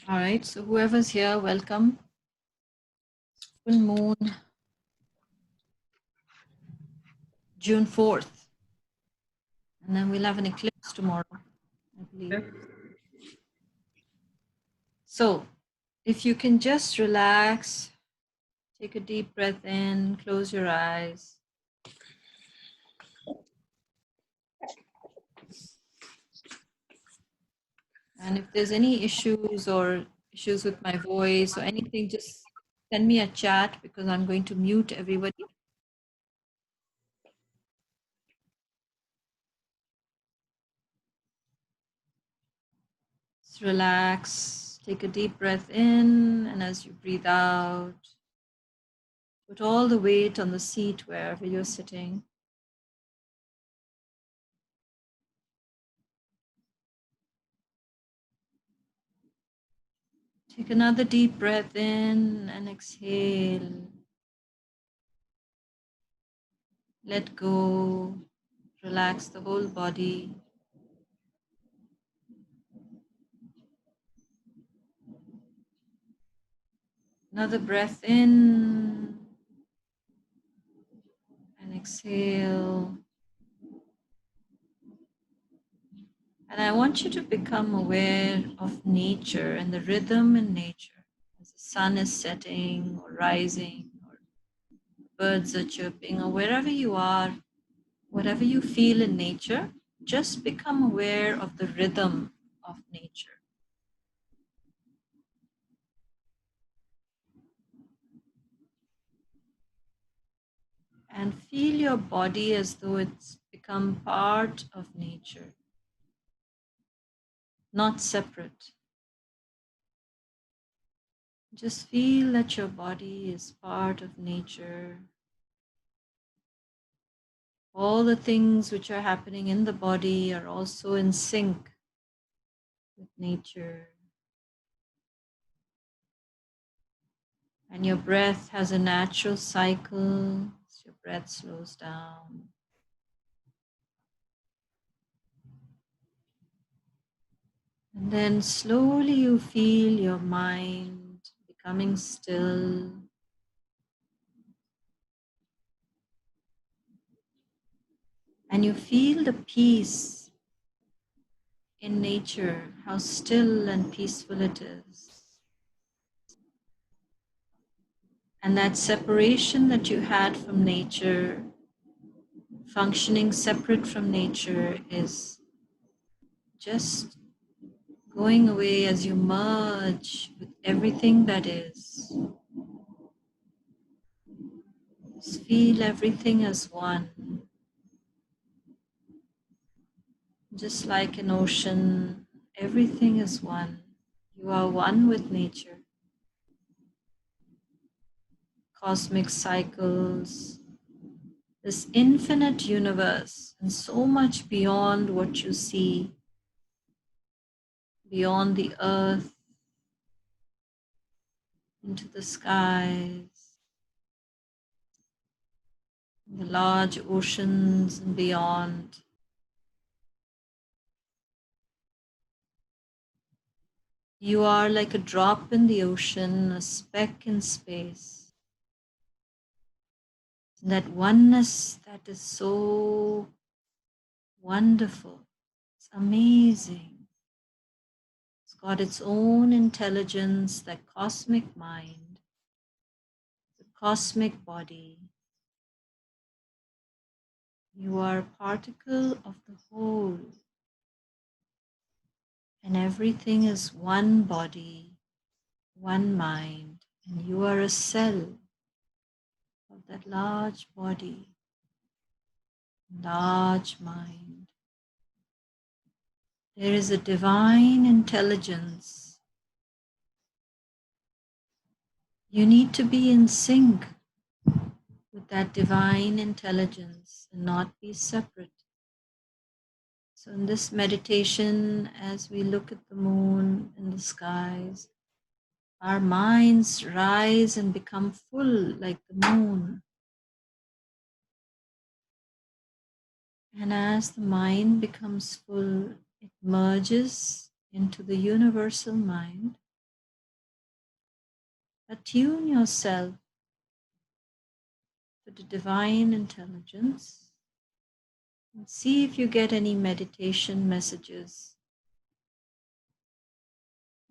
All right, so whoever's here, welcome. Full moon, June 4th. And then we'll have an eclipse tomorrow, I believe. So if you can just relax, take a deep breath in, close your eyes. And if there's any issues with my voice or anything, just send me a chat because I'm going to mute everybody. Just relax, take a deep breath in, and as you breathe out, put all the weight on the seat wherever you're sitting. Take another deep breath in and exhale. Let go. Relax the whole body. Another breath in and exhale. And I want you to become aware of nature and the rhythm in nature. As the sun is setting or rising, or birds are chirping, or wherever you are, whatever you feel in nature, just become aware of the rhythm of nature. And feel your body as though it's become part of nature, not separate. Just feel that your body is part of nature. All the things which are happening in the body are also in sync with nature. And your breath has a natural cycle as your breath slows down. And then slowly you feel your mind becoming still. And you feel the peace in nature, how still and peaceful it is. And that separation that you had from nature, functioning separate from nature, is just going away as you merge with everything that is. Just feel everything as one. Just like an ocean, everything is one. You are one with nature. Cosmic cycles, this infinite universe, and so much beyond what you see, beyond the earth, into the skies, the large oceans and beyond. You are like a drop in the ocean, a speck in space. That oneness that is so wonderful, it's amazing. It's got its own intelligence, that cosmic mind, the cosmic body. You are a particle of the whole, and everything is one body, one mind, and you are a cell of that large body, large mind. There is a divine intelligence. You need to be in sync with that divine intelligence and not be separate. So in this meditation, as we look at the moon in the skies, our minds rise and become full like the moon. And as the mind becomes full, it merges into the universal mind. attune yourself to the divine intelligence and see if you get any meditation messages,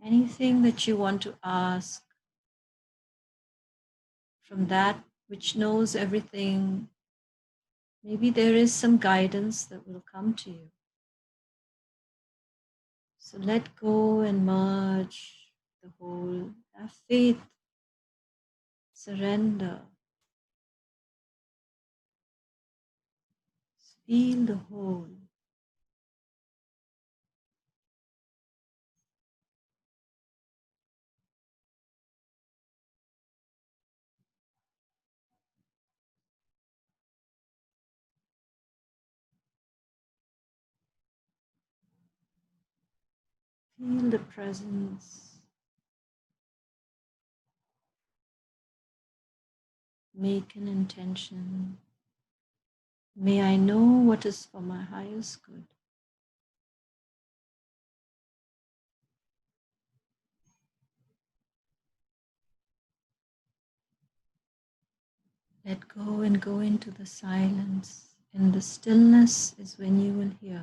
anything that you want to ask from that which knows everything. Maybe there is some guidance that will come to you. So let go and merge the whole. Have faith, surrender. Feel the whole. Feel the presence. Make an intention. May I know what is for my highest good. Let go and go into the silence. In the stillness is when you will hear.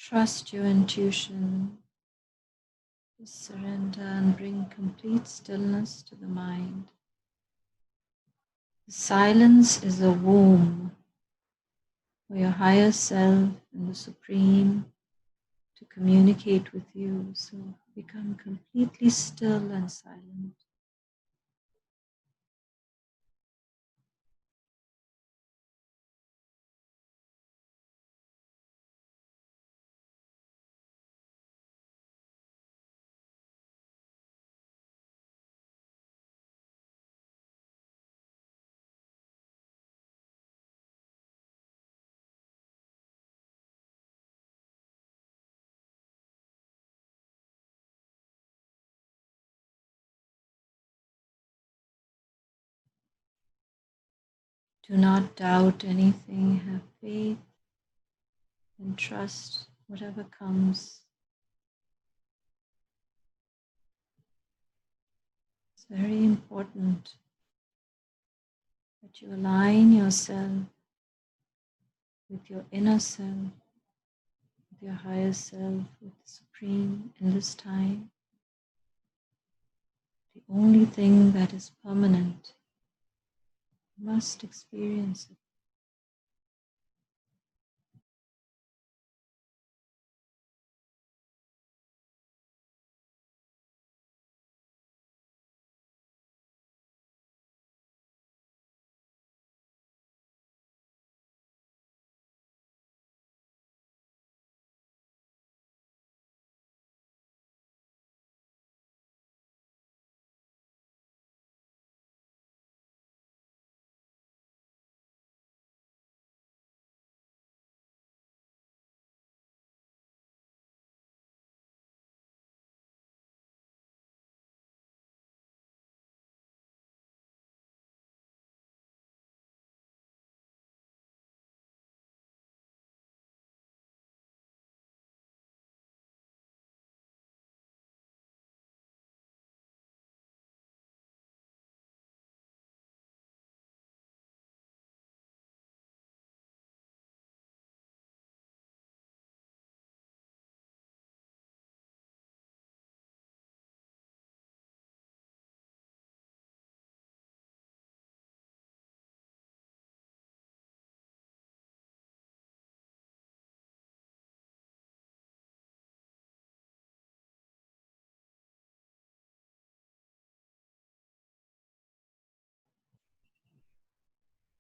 Trust your intuition. Just surrender and bring complete stillness to the mind. The silence is a womb for your higher self and the Supreme to communicate with you. So become completely still and silent. Do not doubt anything. Have faith and trust whatever comes. It's very important that you align yourself with your inner self, with your higher self, with the Supreme in this time. The only thing that is permanent, you must experience it.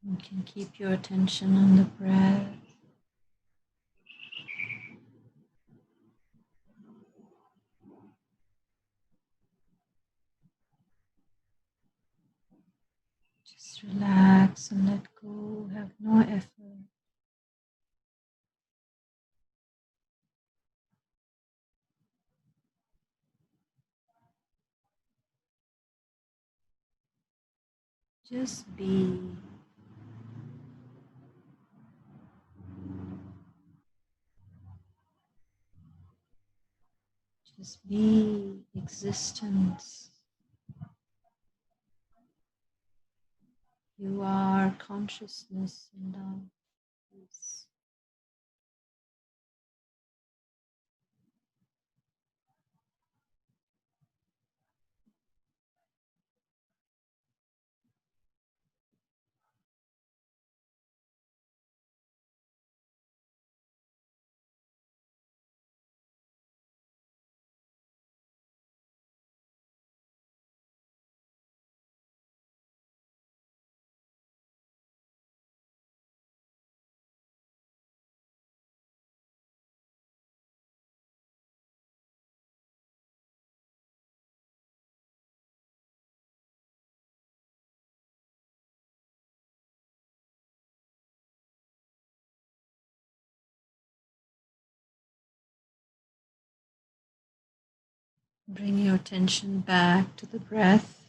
You can keep your attention on the breath. Just relax and let go. Have no effort. Just be. Just be existence. You are consciousness and love. Peace. Bring your attention back to the breath.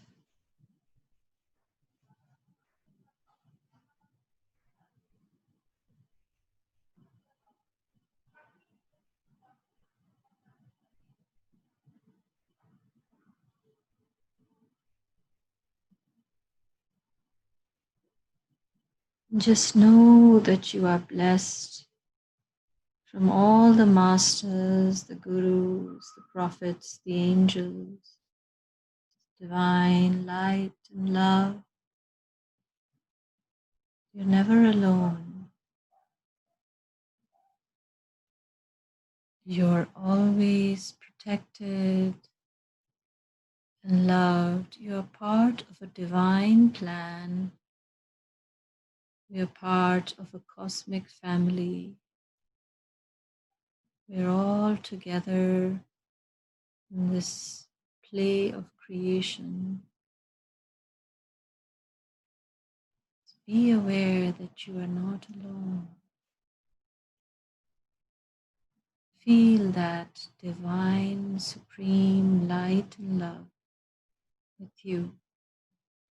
Just know that you are blessed from all the masters, the gurus, the prophets, the angels, divine light and love. You're never alone. You're always protected and loved. You're part of a divine plan. We're part of a cosmic family. We're all together in this play of creation. Be aware that you are not alone. Feel that divine, supreme light and love with you,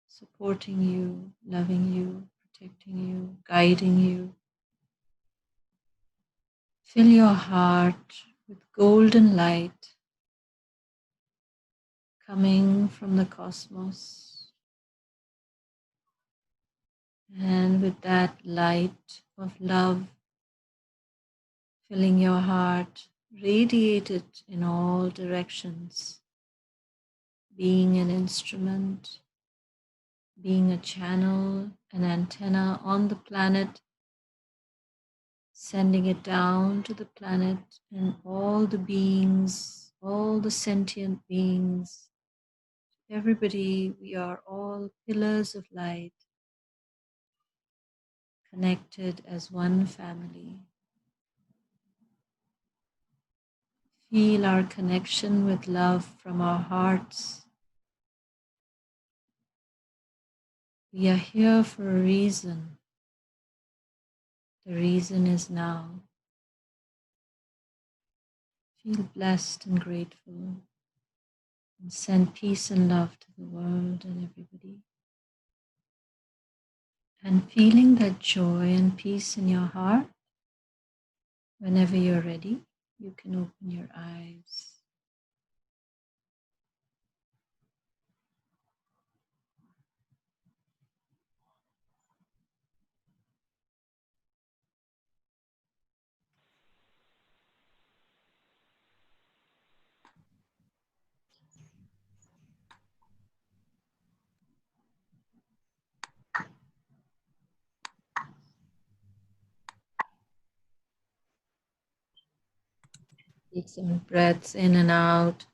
supporting you, loving you, protecting you, guiding you. Fill your heart with golden light coming from the cosmos. And with that light of love filling your heart, radiate it in all directions, being an instrument, being a channel, an antenna on the planet, sending it down to the planet and all the beings, all the sentient beings, everybody. We are all pillars of light, connected as one family. Feel our connection with love from our hearts. We are here for a reason. The reason is now. Feel blessed and grateful and send peace and love to the world and everybody. And feeling that joy and peace in your heart, whenever you're ready, you can open your eyes. Take some breaths in and out.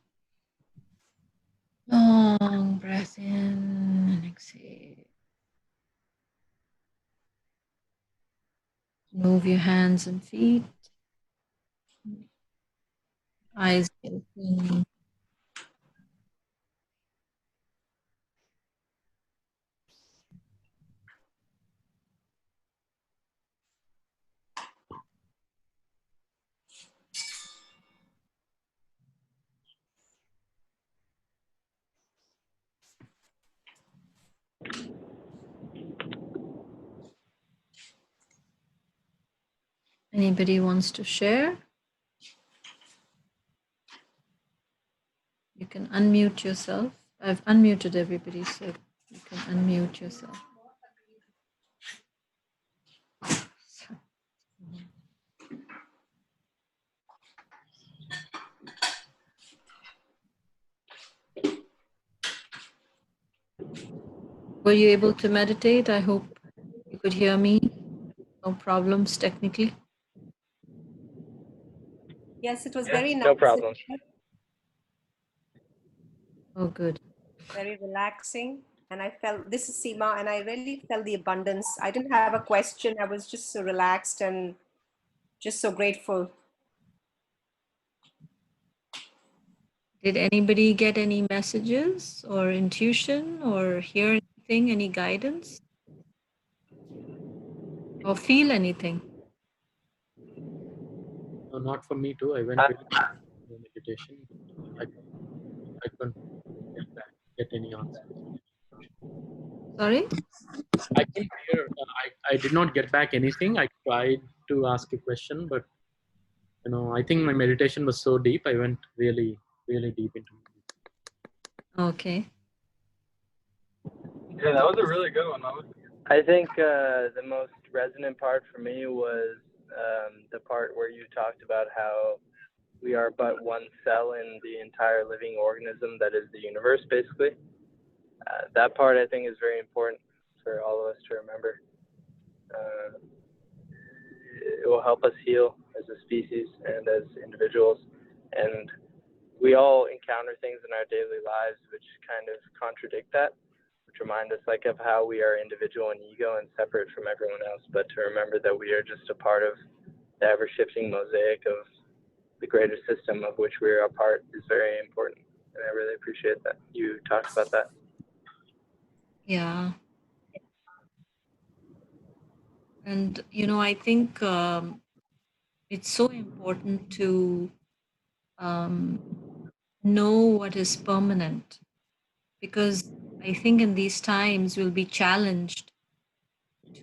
Long breath in and exhale. Move your hands and feet, eyes open. Anybody wants to share? You can unmute yourself. I've unmuted everybody, so you can unmute yourself. Were you able to meditate? I hope you could hear me. No problems technically. Yes, it was very nice. No problem. Oh, good. Very relaxing. And I felt, this is Seema, and I really felt the abundance. I didn't have a question. I was just so relaxed and just so grateful. Did anybody get any messages or intuition or hear anything, any guidance? Or feel anything? No, not for me too. I went really to meditation, but I couldn't get any answers. Sorry? I couldn't hear. I did not get back anything. I tried to ask a question, but I think my meditation was so deep. I went really, really deep into it. Okay. Yeah, that was a really good one. I think the most resonant part for me was the part where you talked about how we are but one cell in the entire living organism that is the universe, basically. That part, I think, is very important for all of us to remember. It will help us heal as a species and as individuals. And we all encounter things in our daily lives which kind of contradict that, which remind us like of how we are individual and ego and separate from everyone else, but to remember that we are just a part of the ever-shifting mosaic of the greater system of which we are a part is very important. And I really appreciate that you talked about that. Yeah. And, I think it's so important to know what is permanent, because I think in these times we'll be challenged to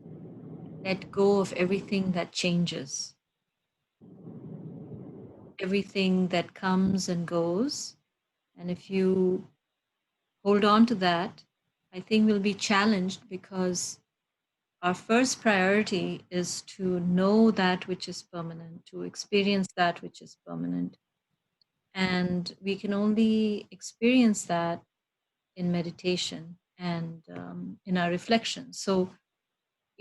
let go of everything that changes, everything that comes and goes. And if you hold on to that, I think we'll be challenged, because our first priority is to know that which is permanent, to experience that which is permanent. And we can only experience that in meditation and in our reflection. So,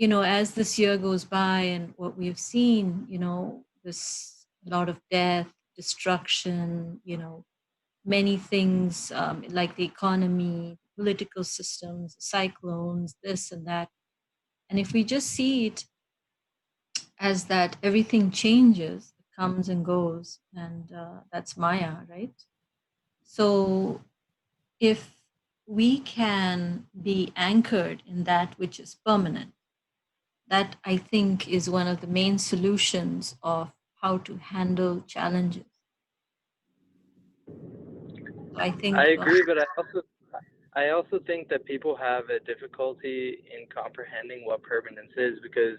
as this year goes by and what we've seen, this lot of death, destruction, many things like the economy, political systems, cyclones, this and that. And if we just see it as that everything changes, it comes and goes, and that's Maya, right? So if we can be anchored in that which is permanent, that I think is one of the main solutions of how to handle challenges. So I think I agree, but I also think that people have a difficulty in comprehending what permanence is, because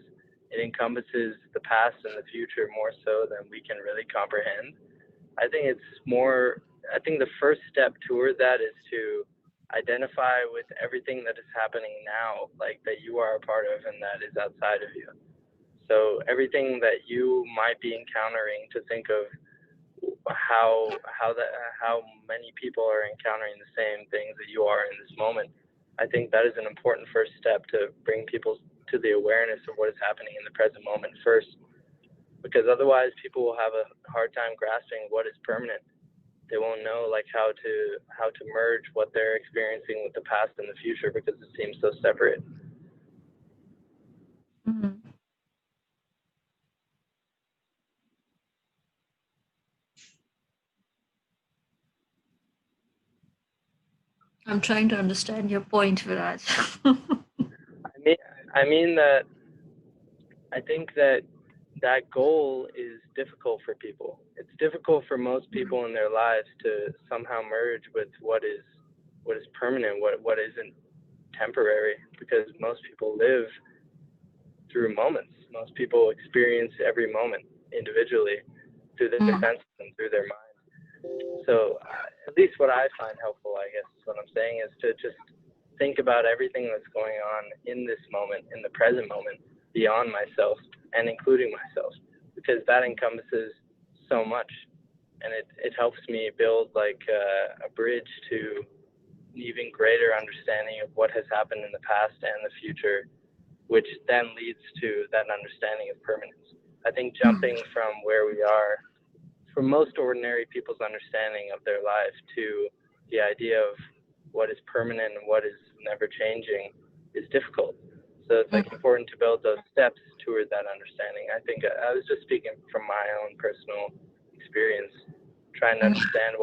it encompasses the past and the future more so than we can really comprehend. I think the first step toward that is to identify with everything that is happening now, like that you are a part of and that is outside of you. So everything that you might be encountering, to think of how many people are encountering the same things that you are in this moment. I think that is an important first step to bring people to the awareness of what is happening in the present moment first, because otherwise people will have a hard time grasping what is permanent. They won't know like how to merge what they're experiencing with the past and the future, because it seems so separate. Mhm. I'm trying to understand your point, Viraj. I mean that I think that that goal is difficult for people. It's difficult for most people in their lives to somehow merge with what is permanent, what isn't temporary, because most people live through moments. Most people experience every moment individually through their senses and through their mind. So at least what I find helpful, I guess, is what I'm saying, is to just think about everything that's going on in this moment, in the present moment, beyond myself and including myself, because that encompasses so much, and it helps me build like a bridge to an even greater understanding of what has happened in the past and the future, which then leads to that understanding of permanence. I think jumping from where we are, for most ordinary people's understanding of their life, to the idea of what is permanent and what is never changing is difficult. So it's like important to build those steps toward that understanding. I think I was just speaking from my own personal experience, trying to understand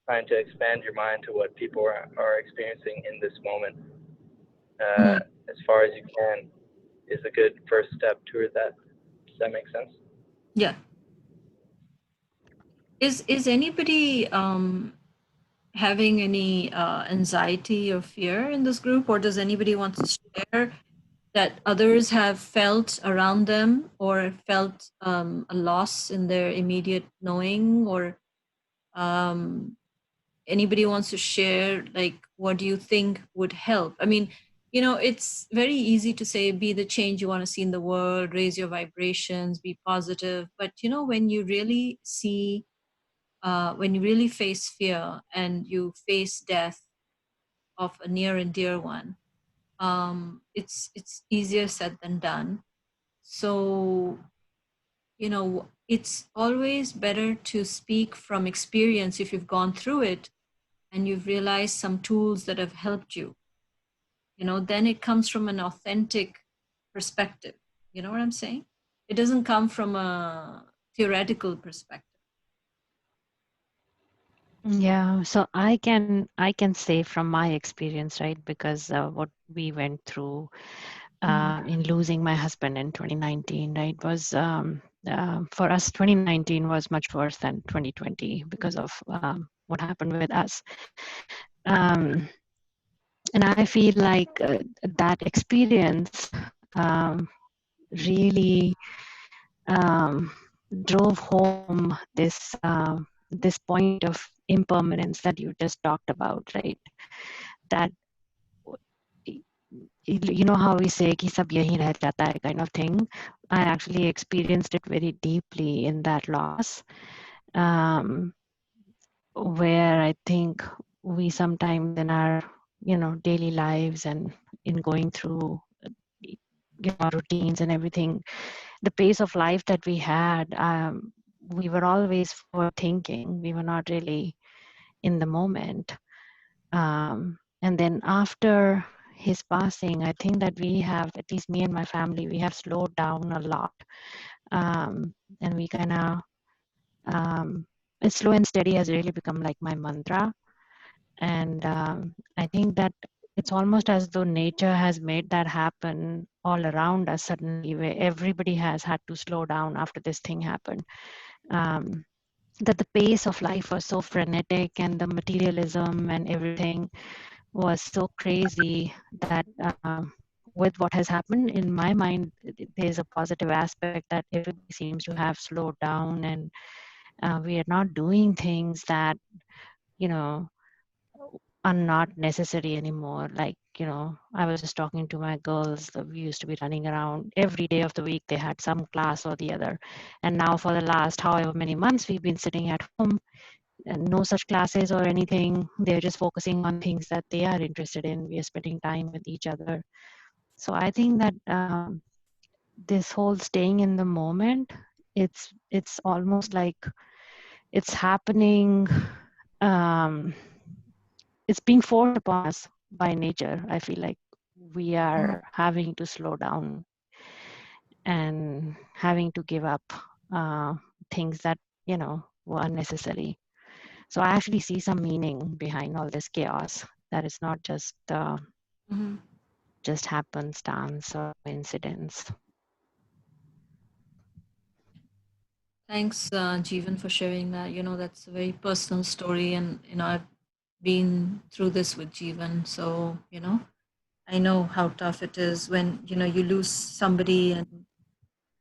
trying to expand your mind to what people are experiencing in this moment, as far as you can, is a good first step toward that. Does that make sense? Yeah. Is anybody having any anxiety or fear in this group, or does anybody want to share that others have felt around them, or felt a loss in their immediate knowing, or anybody wants to share, like, what do you think would help? I mean, it's very easy to say, be the change you want to see in the world, raise your vibrations, be positive. But when you really see, when you really face fear and you face death of a near and dear one, it's easier said than done. So it's always better to speak from experience if you've gone through it and you've realized some tools that have helped you. Then it comes from an authentic perspective. You know what I'm saying? It doesn't come from a theoretical perspective. Yeah, so I can say from my experience, right? Because what we went through in losing my husband in 2019, right, was for us 2019 was much worse than 2020 because of what happened with us. And I feel like that experience really drove home this point of impermanence that you just talked about, right? That you know how we say ki sab yahi reh jata hai kind of thing. I actually experienced it very deeply in that loss, where I think we sometimes in our daily lives and in going through routines and everything, the pace of life that we had, we were always forward thinking. We were not really in the moment. And then after his passing, I think that we have, at least me and my family, we have slowed down a lot. And we kind of, slow and steady has really become like my mantra. And I think that it's almost as though nature has made that happen all around us suddenly, where everybody has had to slow down after this thing happened. That the pace of life was so frenetic and the materialism and everything was so crazy that with what has happened, in my mind, there's a positive aspect that everybody seems to have slowed down, and we are not doing things that, are not necessary anymore. Like, I was just talking to my girls that we used to be running around every day of the week. They had some class or the other. And now for the last however many months, we've been sitting at home and no such classes or anything. They're just focusing on things that they are interested in. We are spending time with each other. So I think that this whole staying in the moment, it's almost like it's happening. It's being forced upon us by nature. I feel like we are having to slow down and having to give up things that were unnecessary. So I actually see some meaning behind all this chaos. that is not just Mm-hmm. just happenstance or coincidence. Thanks, Jeevan, for sharing that. That's a very personal story, and I've been through this with Jeevan, so I know how tough it is when you lose somebody, and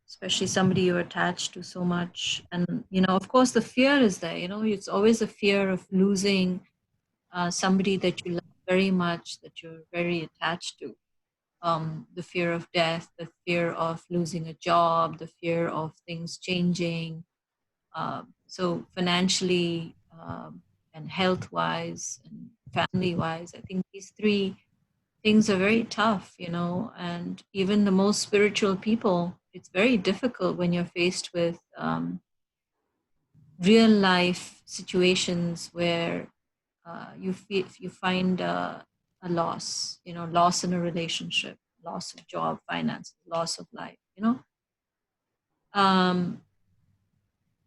especially somebody you're attached to so much. And of course, the fear is there. It's always a fear of losing somebody that you love very much, that you're very attached to. The fear of death, the fear of losing a job, the fear of things changing. So financially, and health wise and family wise, I think these three things are very tough, and even the most spiritual people, it's very difficult when you're faced with real life situations where you find a loss, loss in a relationship, loss of job, finances, loss of life, Um,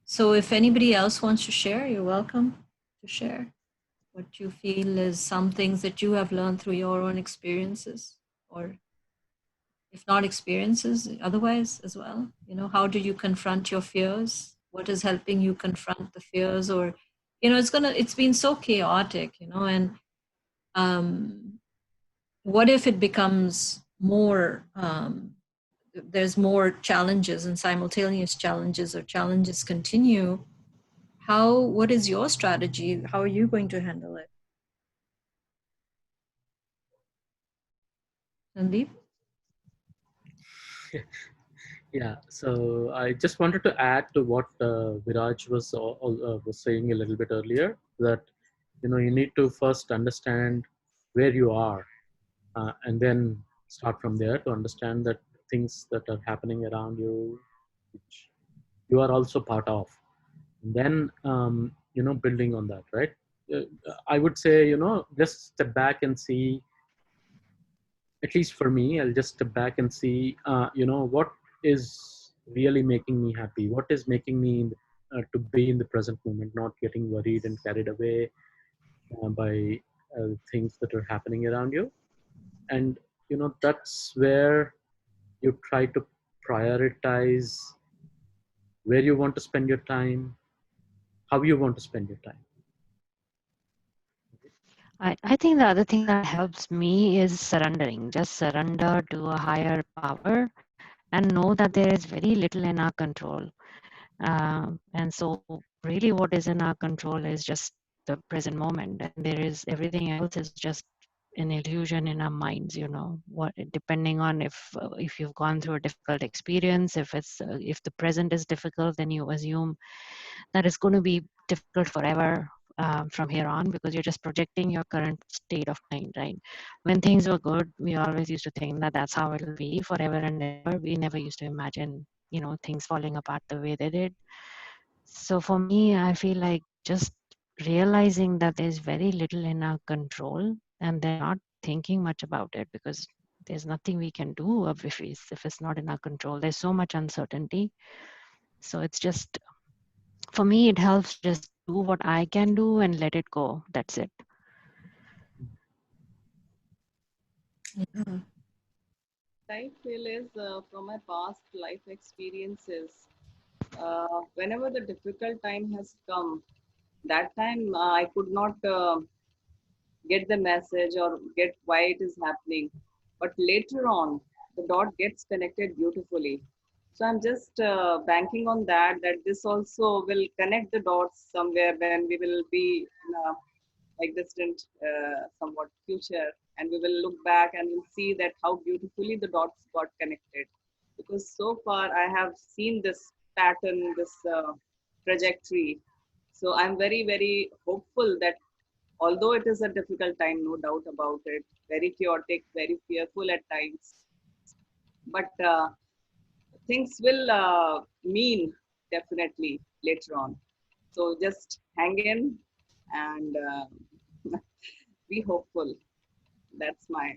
so if anybody else wants to share, you're welcome to share what you feel is some things that you have learned through your own experiences, or if not experiences, otherwise as well. How do you confront your fears? What is helping you confront the fears? Or it's been so chaotic, and what if it becomes more there's more challenges and simultaneous challenges, or challenges continue? What is your strategy? How are you going to handle it? Sandeep? Yeah, so I just wanted to add to what Viraj was saying a little bit earlier, that you need to first understand where you are, and then start from there to understand that things that are happening around you, which you are also part of, and then building on that, right? I would say just step back and see. At least for me, I'll just step back and see, what is really making me happy, what is making me to be in the present moment, not getting worried and carried away by things that are happening around you. And that's where you try to prioritize where you want to spend your time, how you want to spend your time. I think the other thing that helps me is surrendering. Just surrender to a higher power and know that there is very little in our control. And so, really, what is in our control is just the present moment, and there is everything else is just an illusion in our minds. What, depending on if you've gone through a difficult experience, if the present is difficult, then you assume that it's going to be difficult forever from here on, because you're just projecting your current state of mind, right? When things were good, we always used to think that that's how it'll be forever and ever. We never used to imagine things falling apart the way they did. So for me, I feel like just realizing that there's very little in our control, and then not thinking much about it, because there's nothing we can do if it's not in our control. There's so much uncertainty. So it's just, for me, it helps just do what I can do and let it go. That's it. Yeah. I feel is from my past life experiences, whenever the difficult time has come, that time I could not get the message or get why it is happening. But later on, the dot gets connected beautifully. So I'm just banking on that, that this also will connect the dots somewhere when we will be in a like distant, somewhat future, and we will look back and we'll see that how beautifully the dots got connected. Because so far I have seen this pattern, this trajectory. So I'm very, very hopeful that although it is a difficult time, no doubt about it, very chaotic, very fearful at times, but things will mean definitely later on. So just hang in and be hopeful. That's my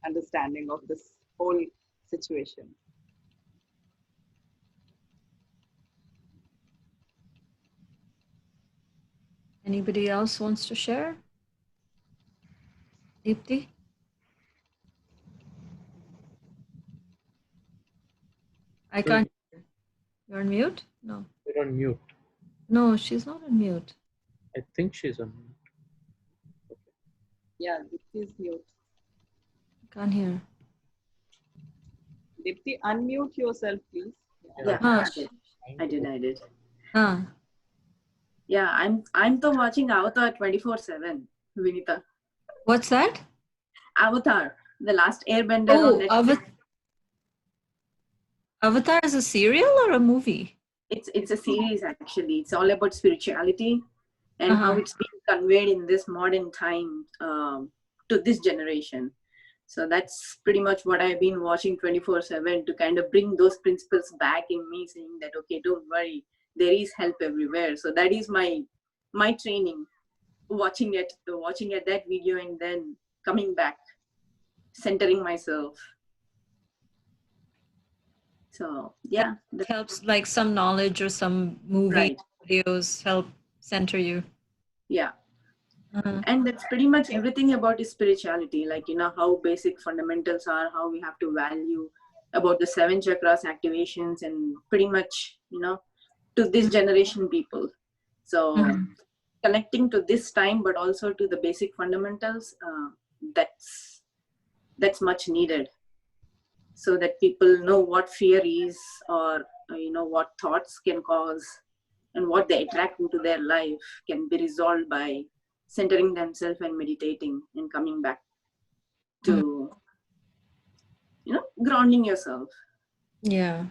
understanding of this whole situation. Anybody else wants to share? Deepti? I No, can't. You're on mute? No. you're on mute. No, she's not on mute. I think she's on mute. Yeah, Dipti is mute. Can't hear. Dipti, unmute yourself, please. Yeah, Ah, I did. ah. Yeah, I'm the watching Avatar 24/7, Vinita. What's that? Avatar, the last Airbender on Oh, Netflix. Avatar is a serial or a movie? It's a series actually. It's all about spirituality and how it's being conveyed in this modern time to this generation. So that's pretty much what I've been watching 24/7 to kind of bring those principles back in me, saying that okay, don't worry, there is help everywhere. So that is my training, watching at that video and then coming back, centering myself. So yeah, It helps, like some knowledge or some movie right. videos help center you. Yeah. Uh-huh. And that's pretty much everything about the spirituality, like how basic fundamentals are, how we have to value about the 7 chakras activations, and pretty much to this generation people. So connecting to this time but also to the basic fundamentals, that's much needed, so that people know what fear is, or what thoughts can cause, and what they attract into their life can be resolved by centering themselves and meditating and coming back to grounding yourself. Yeah.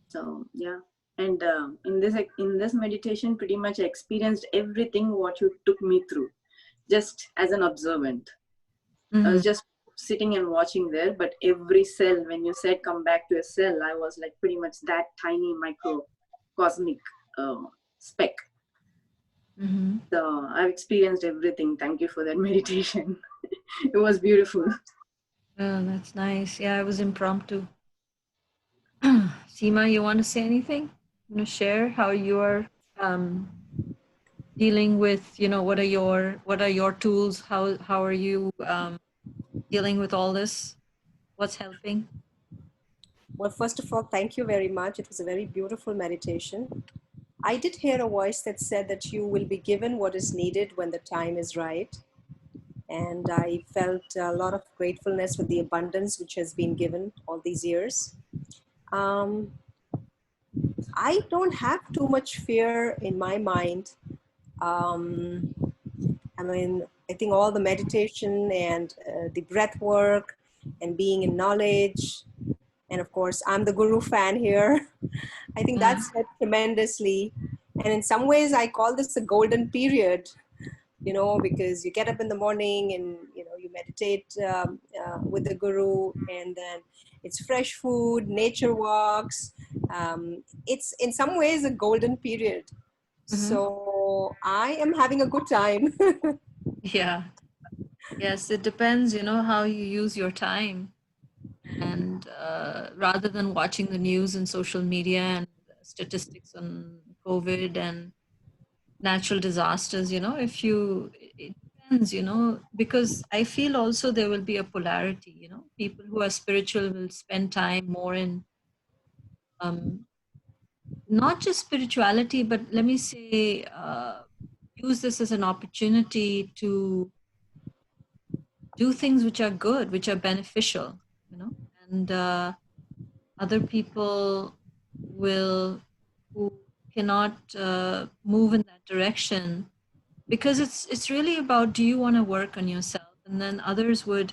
So yeah, and in this meditation, pretty much I experienced everything what you took me through, just as an observant. I was just sitting and watching there, but every cell, when you said come back to a cell, I was like pretty much that tiny microcosmic speck. So I've experienced everything. Thank you for that meditation. It was beautiful. Oh, that's nice. Yeah, it was impromptu. Seema, you want to say anything? You want to share how you're dealing with, what are your tools? How are you dealing with all this? What's helping? Well, first of all, thank you very much. It was a very beautiful meditation. I did hear a voice that said that you will be given what is needed when the time is right. And I felt a lot of gratefulness with the abundance which has been given all these years. I don't have too much fear in my mind. I think all the meditation and the breath work and being in knowledge, and of course, I'm the guru fan here. I think that's helped tremendously. And in some ways, I call this a golden period, because you get up in the morning and, you meditate with the guru, and then it's fresh food, nature walks. It's in some ways a golden period. So I am having a good time. Yeah. Yes, it depends, how you use your time. And rather than watching the news and social media and statistics on COVID and natural disasters, it depends, because I feel also there will be a polarity, people who are spiritual will spend time more in not just spirituality, but let me say, use this as an opportunity to do things which are good, which are beneficial, and other people who cannot move in that direction, because it's really about, do you want to work on yourself? And then others would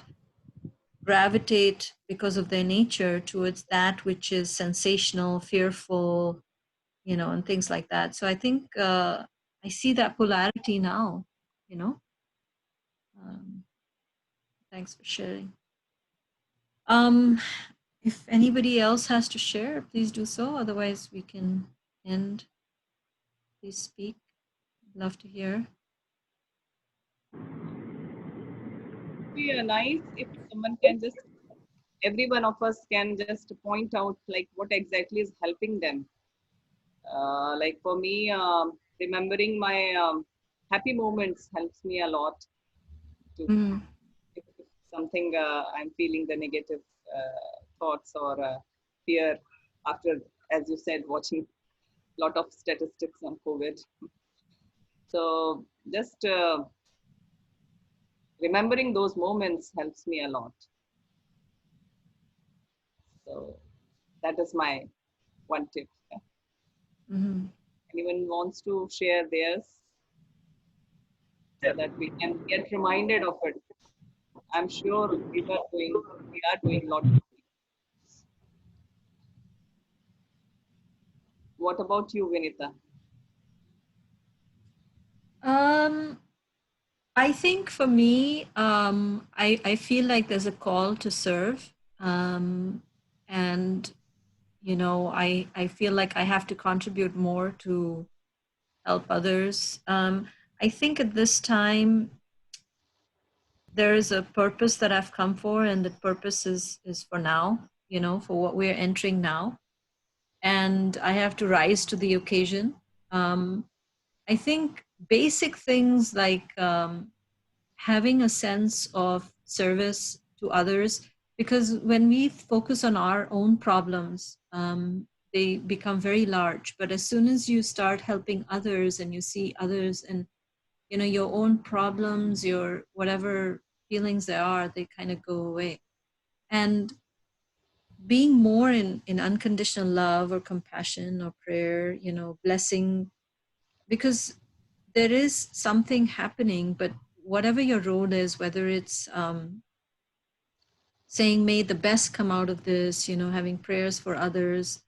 gravitate because of their nature towards that which is sensational, fearful, and things like that. So I think I see that polarity now, thanks for sharing. If anybody else has to share, please do so. Otherwise, we can end. Please speak. Love to hear. Be nice if someone can just, every one of us can just point out like what exactly is helping them. Like for me, remembering my happy moments helps me a lot. to Mm. if something I'm feeling the negative thoughts or fear after, as you said, watching a lot of statistics on COVID. So just remembering those moments helps me a lot. So that is my one tip. Mm-hmm. Anyone wants to share theirs so that we can get reminded of it? I'm sure we are doing a lot. What about you, Vinita? I think for me, I feel like there's a call to serve. And, you know, I feel like I have to contribute more to help others. I think at this time, there is a purpose that I've come for, and the purpose is for now, you know, for what we're entering now. And I have to rise to the occasion. I think basic things like having a sense of service to others, because when we focus on our own problems, they become very large. But as soon as you start helping others and you see others and, you know, your own problems, your whatever feelings there are, they kind of go away. And being more in unconditional love or compassion or prayer, you know, blessing, because there is something happening. But whatever your role is, whether it's saying may the best come out of this, you know, having prayers for others,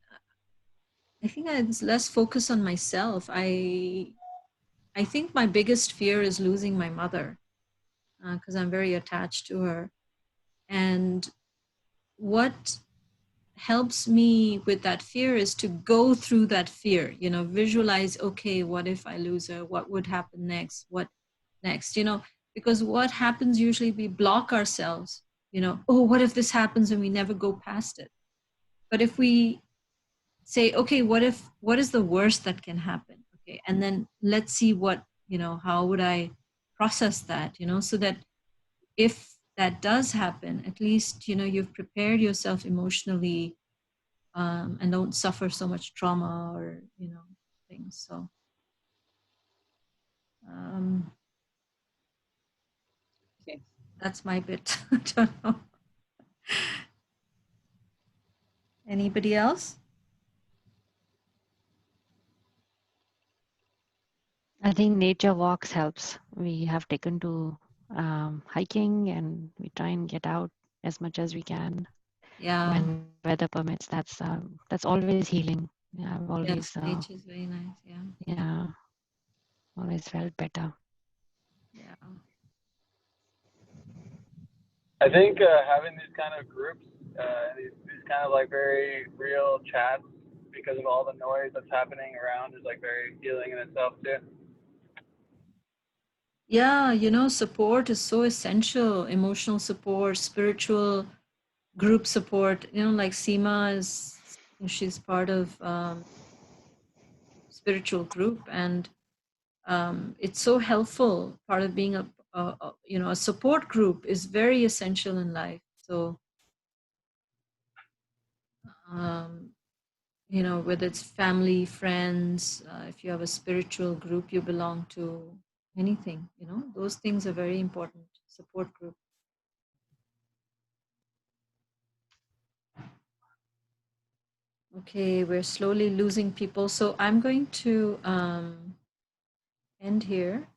I think it's less focus on myself. I think my biggest fear is losing my mother, because I'm very attached to her. And what helps me with that fear is to go through that fear, you know, visualize, okay, what if I lose her? What would happen next? What next? You know, because what happens usually, we block ourselves, you know, oh, what if this happens, and we never go past it. But if we say, okay, what is the worst that can happen? Okay, and then let's see what, you know, how would I process that, you know, so that if that does happen, at least, you know, you've prepared yourself emotionally, and don't suffer so much trauma or, you know, things. So Okay. that's my bit. I don't know. Anybody else? I think nature walks helps. We have taken to hiking, and we try and get out as much as we can Yeah. when weather permits. That's always healing. Yeah, I've always Yes, nature is very nice. Yeah. yeah, always felt better. Yeah. I think having these kind of groups, these kind of like very real chats, because of all the noise that's happening around, is like very healing in itself too. Yeah, you know, support is so essential. Emotional support, spiritual group support. You know, like Seema is, she's part of spiritual group, and it's so helpful. Part of being a you know, a support group is very essential in life. So um, you know, whether it's family, friends, if you have a spiritual group you belong to, anything, you know, those things are very important. Support group. Okay, we're slowly losing people, so I'm going to end here.